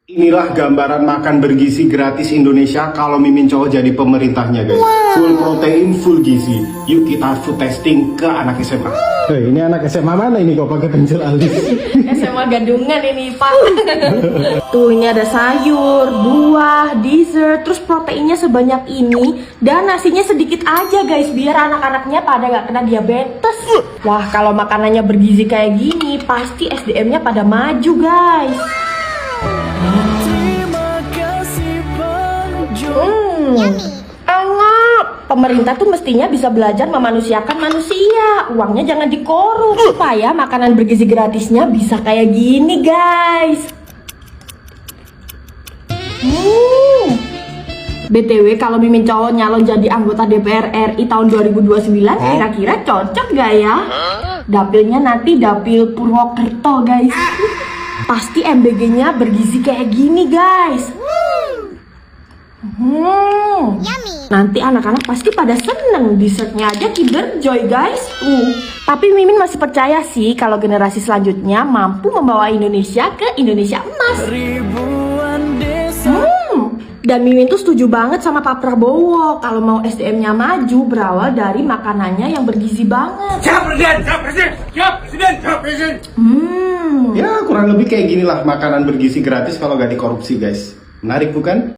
Inilah gambaran makan bergizi gratis Indonesia kalau Mimin cowok jadi pemerintahnya guys. Full protein, full gizi. Yuk kita food testing ke anak SMA. Ini anak SMA mana ini kok pakai pensil alis? SMA Gadungan ini Pak. Tuh ini ada sayur, buah, dessert, terus proteinnya sebanyak ini. Dan nasinya sedikit aja guys, biar anak-anaknya pada gak kena diabetes. Wah kalau makanannya bergizi kayak gini, pasti SDM-nya pada maju guys. Enak. Pemerintah tuh mestinya bisa belajar memanusiakan manusia. Uangnya jangan dikorup supaya makanan bergizi gratisnya bisa kayak gini guys. BTW kalau Mimin cowok nyalon jadi anggota DPR RI tahun 2029 kira-kira cocok gak ya? Dapilnya nanti dapil Purwokerto guys. Pasti MBG-nya bergizi kayak gini guys. Nanti anak-anak pasti pada seneng. Dessertnya aja Kinder Joy guys. Tapi Mimin masih percaya sih kalau generasi selanjutnya mampu membawa Indonesia ke Indonesia emas. Dan Mimin tuh setuju banget sama Pak Prabowo kalau mau SDM-nya maju berawal dari makanannya yang bergizi banget. Siap presiden, siap presiden, siap presiden, siap presiden. Ya kurang lebih kayak gini lah makanan bergizi gratis kalau gak dikorupsi guys. Menarik bukan?